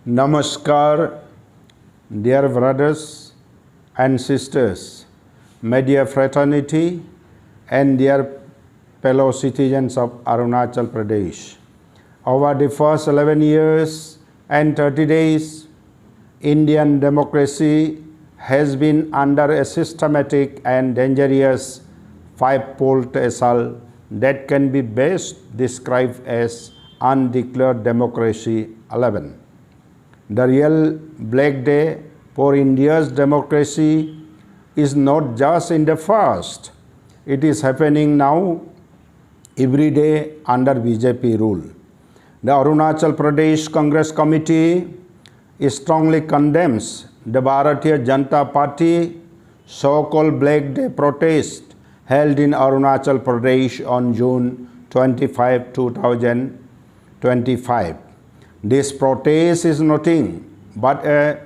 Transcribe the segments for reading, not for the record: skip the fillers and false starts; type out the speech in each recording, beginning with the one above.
Namaskar, dear brothers and sisters, my dear fraternity and dear fellow citizens of Arunachal Pradesh. Over the first 11 years and 30 days, Indian democracy has been under a systematic and dangerous five-fold assault that can be best described as Undeclared Democracy 11. The real black day for India's democracy is not just in the past. It is happening now every day under BJP rule. The Arunachal Pradesh Congress Committee strongly condemns the Bharatiya Janata Party so-called Black Day protest held in Arunachal Pradesh on June 25, 2025. This protest is nothing but a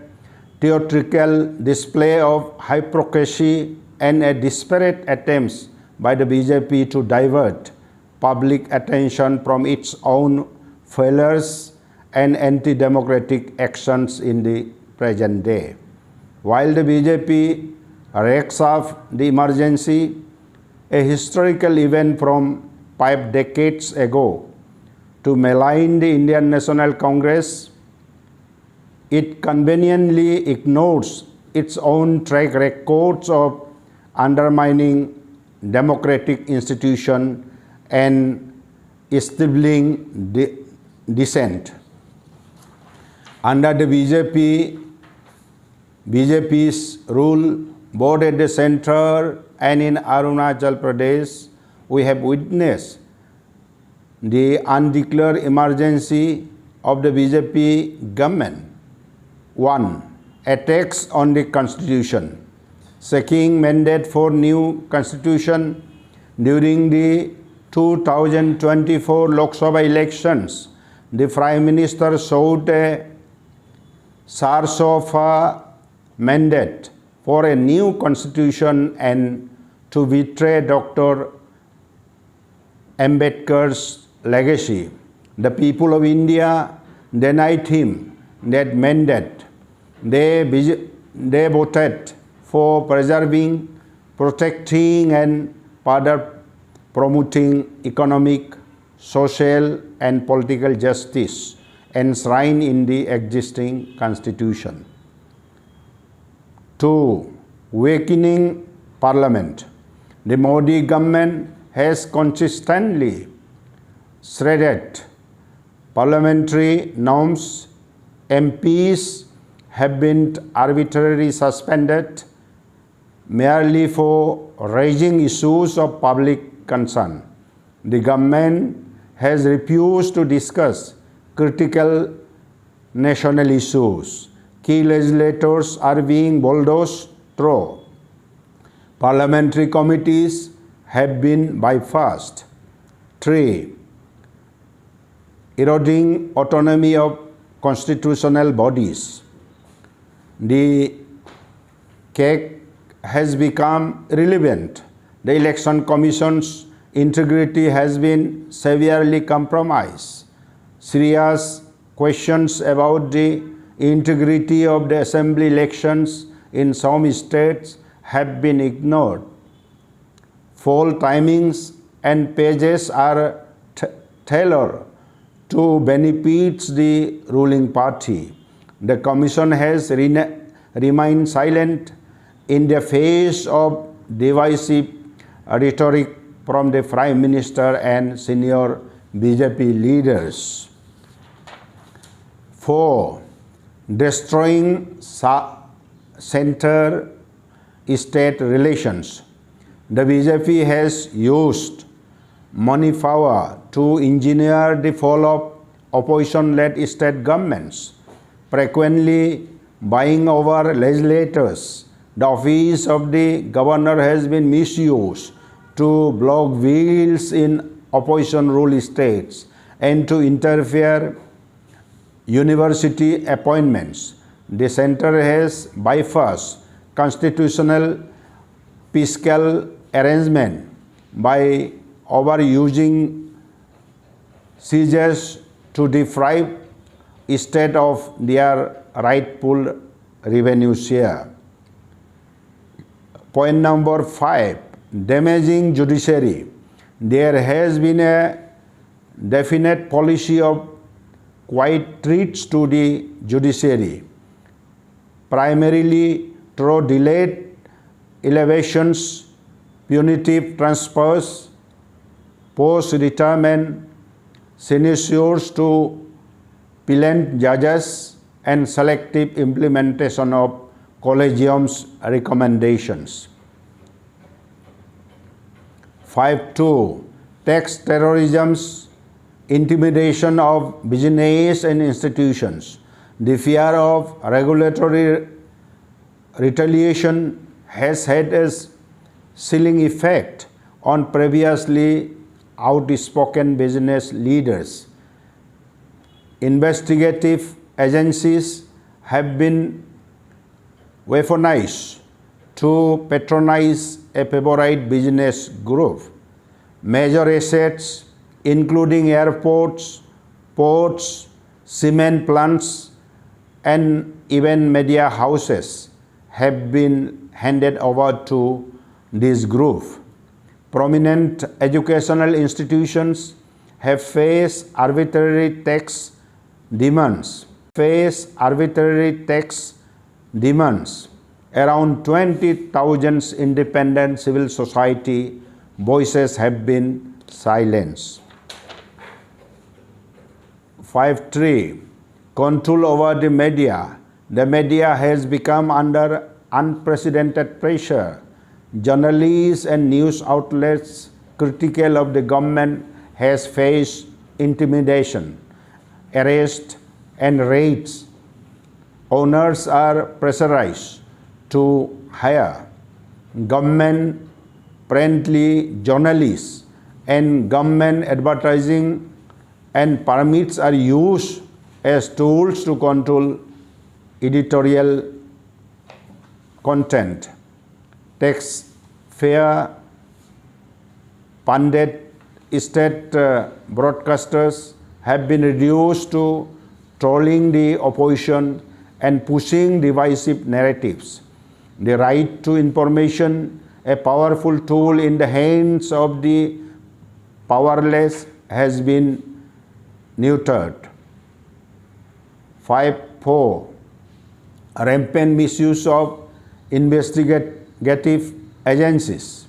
theatrical display of hypocrisy and a desperate attempts by the BJP to divert public attention from its own failures and anti-democratic actions in the present day. While the BJP rakes off the emergency, a historical event from 5 decades ago, to malign the Indian National Congress, it conveniently ignores its own track records of undermining democratic institutions and stifling dissent. Under the BJP's rule, both at the center and in Arunachal Pradesh, we have witnessed the undeclared emergency of the BJP government. 1. Attacks on the constitution. Seeking mandate for new constitution during the 2024 Lok Sabha elections, the Prime Minister sought a source of mandate for a new constitution and to betray Dr. Ambedkar's legacy. The people of India denied him that mandate. They voted for preserving, protecting and further promoting economic, social and political justice enshrined in the existing constitution. 2. Weakening Parliament. The Modi government has consistently shredded parliamentary norms. MPs have been arbitrarily suspended merely for raising issues of public concern. The government has refused to discuss critical national issues. Key legislators are being bulldozed through. Parliamentary committees have been bypassed. 3. Eroding autonomy of constitutional bodies. The cake has become irrelevant. The Election Commission's integrity has been severely compromised. Serious questions about the integrity of the assembly elections in some states have been ignored. Poll timings and pages are tailored to benefit the ruling party. The Commission has remained silent in the face of divisive rhetoric from the Prime Minister and senior BJP leaders. 4. Destroying center-state relations. The BJP has used money power to engineer the fall of opposition-led state governments, frequently buying over legislators. The office of the governor has been misused to block wheels in opposition-ruled states and to interfere university appointments. The center has bypassed constitutional fiscal arrangement by overusing seizures to deprive instead of their rightful revenue share. Point number 5, damaging judiciary. There has been a definite policy of quiet threats to the judiciary, primarily through delayed elevations, punitive transfers, post-retirement sinecures to pellant judges, and selective implementation of Collegium's recommendations. 5.2, tax terrorism's intimidation of business and institutions. The fear of regulatory retaliation has had a chilling effect on previously outspoken business leaders. Investigative agencies have been weaponized to patronize a favorite business group. Major assets, including airports, ports, cement plants, and even media houses, have been handed over to this group. Prominent educational institutions have faced arbitrary tax demands. Around 20,000 independent civil society voices have been silenced. 5.3, control over the media. The media has become under unprecedented pressure. Journalists and news outlets critical of the government has faced intimidation, arrest, and raids. Owners are pressurized to hire government-friendly journalists, and government advertising and permits are used as tools to control editorial content. Taxpayer funded state broadcasters have been reduced to trolling the opposition and pushing divisive narratives. The right to information, a powerful tool in the hands of the powerless, has been neutered. 5.4, rampant misuse of investigative agencies.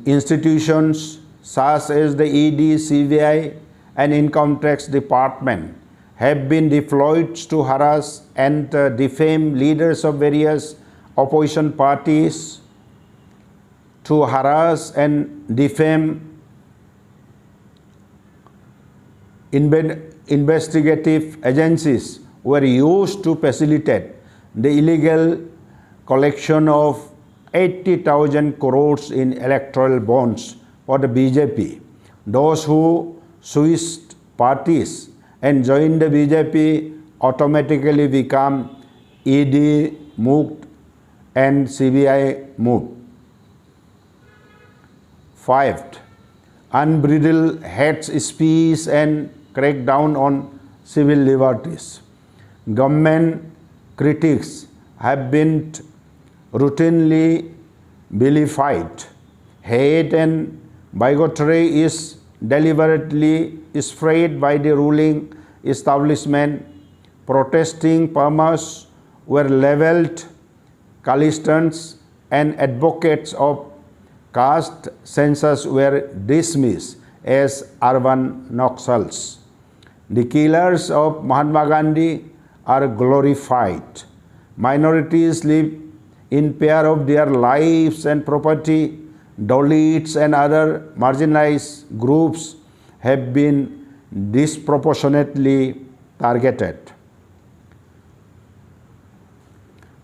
Institutions such as the ED, CBI, and Income Tax Department have been deployed to harass and defame leaders of various opposition parties. To harass and defame investigative agencies were used to facilitate the illegal collection of 80,000 crores in electoral bonds for the BJP. Those who switched parties and joined the BJP automatically become ED moved and CBI moved. 5. Unbridled hate speech and crackdown on civil liberties. Government critics have been routinely vilified. Hate and bigotry is deliberately spread by the ruling establishment. Protesting farmers were leveled, coalitions and advocates of caste census were dismissed as urban noxals. The killers of Mahatma Gandhi are glorified. Minorities live in fear of their lives and property. Dalits and other marginalized groups have been disproportionately targeted.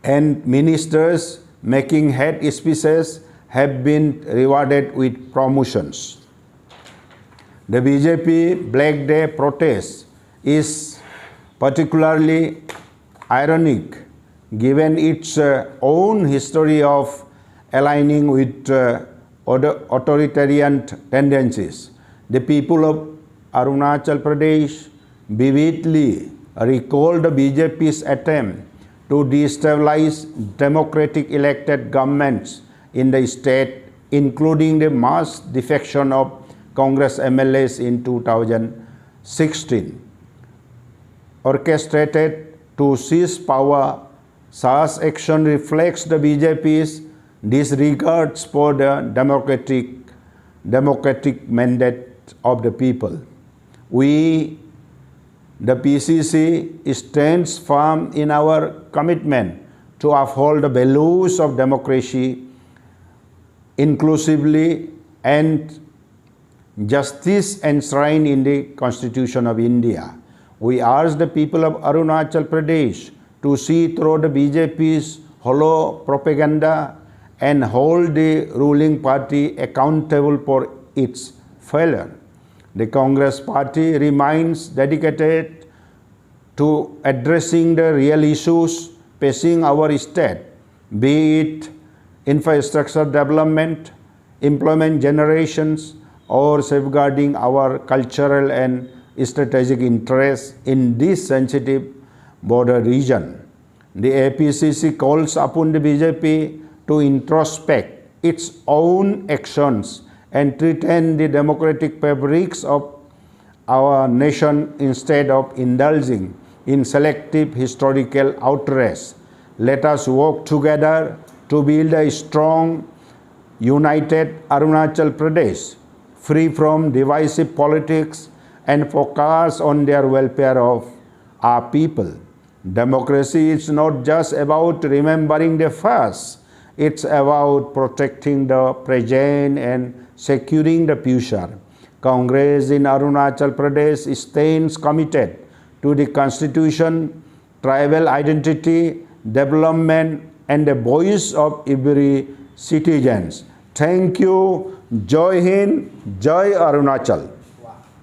And ministers making hate speeches have been rewarded with promotions. The BJP Black Day protest is particularly ironic given its own history of aligning with authoritarian tendencies. The people of Arunachal Pradesh, vividly recalled the BJP's attempt to destabilize democratic elected governments in the state, including the mass defection of Congress MLAs in 2016. Orchestrated to seize power, such action reflects the BJP's disregards for the democratic mandate of the people. We, the PCC, stands firm in our commitment to uphold the values of democracy, inclusively and justice enshrined in the Constitution of India. We urge the people of Arunachal Pradesh to see through the BJP's hollow propaganda and hold the ruling party accountable for its failure. The Congress party remains dedicated to addressing the real issues facing our state, be it infrastructure development, employment generations, or safeguarding our cultural and strategic interests in this sensitive border region. The APCC calls upon the BJP to introspect its own actions and strengthen the democratic fabrics of our nation instead of indulging in selective historical outrage. Let us work together to build a strong, united Arunachal Pradesh, free from divisive politics and focus on their welfare of our people. Democracy is not just about remembering the past, it's about protecting the present and securing the future. Congress in Arunachal Pradesh stands committed to the Constitution, tribal identity, development, and the voice of every citizen. Thank you. Jai Hind, Jai Arunachal.